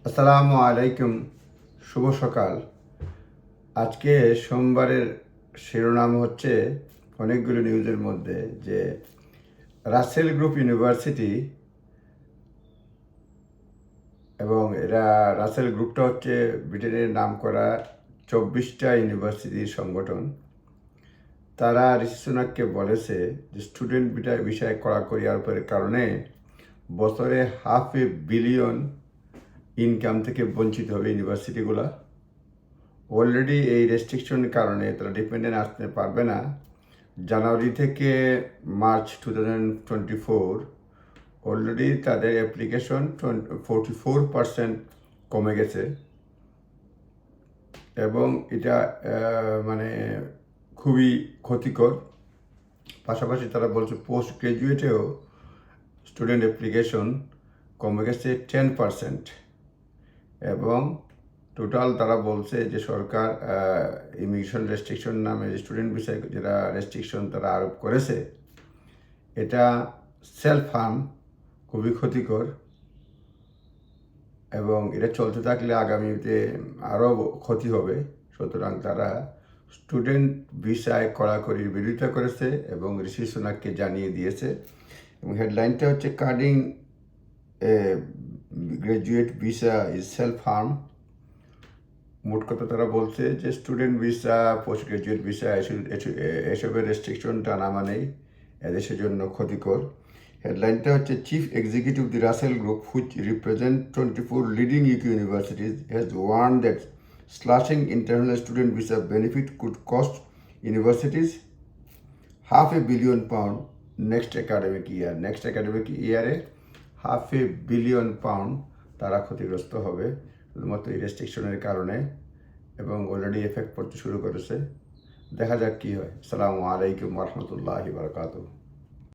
আসসালামু আলাইকুম, শুভ সকাল। আজকে সোমবারের শিরোনাম হচ্ছে অনেকগুলো নিউজের মধ্যে যে রাসেল গ্রুপ ইউনিভার্সিটি, এবং রাসেল গ্রুপটা হচ্ছে ব্রিটেনের নামকরা 24টা ইউনিভার্সিটির সংগঠন। তারা ঋষি সুনাককে বলেছে যে স্টুডেন্ট বিষয়ে কড়াকড়ি আরোপের কারণে বছরে $500 বিলিয়ন ইনকাম থেকে বঞ্চিত হবে ইউনিভার্সিটিগুলো। অলরেডি এই রেস্ট্রিকশনের কারণে তারা ডিপেন্ডেন্ট আসতে পারবে না। জানুয়ারি থেকে মার্চ 2024 অলরেডি তাদের অ্যাপ্লিকেশন 44% কমে গেছে, এবং এটা মানে খুবই ক্ষতিকর। পাশাপাশি তারা বলছে পোস্ট গ্রাজুয়েটেও স্টুডেন্ট অ্যাপ্লিকেশন কমে গেছে 10%, এবং টোটাল তারা বলছে যে সরকার ইমিগ্রেশন রেস্ট্রিকশন নামে স্টুডেন্ট বিষয়ে যেটা রেস্ট্রিকশন তারা আরোপ করেছে, এটা সেলফ হার্ম, খুবই ক্ষতিকর, এবং এটা চলতে থাকলে আগামীতে আরও ক্ষতি হবে। সুতরাং তারা স্টুডেন্ট ভিসায় কড়াকড়ির বিরোধিতা করেছে এবং ঋষি সুনাককে জানিয়ে দিয়েছে। এবং হেডলাইনটা হচ্ছে cutting graduate visa is self harm. মোট কথা তারা বলছে যে student visa, post graduate visa এসবের রেস্ট্রিকশন টানা মানেই এদেশের জন্য ক্ষতিকর। হেডলাইনটা হচ্ছে chief executive the Russell group, which represent 24 leading UK universities, has warn that slashing international student visa benefit could cost universities £500 billion next academic ইয়ারে £500 বিলিয়ন তারা ক্ষতিগ্রস্ত হবে শুধুমাত্র এই রেস্ট্রিকশনের কারণে, এবং অলরেডি এফেক্ট পড়তে শুরু করেছে। দেখা যাক কী হয়। আসসালামু আলাইকুম ওয়া রাহমাতুল্লাহি ওয়া বারাকাতুহু।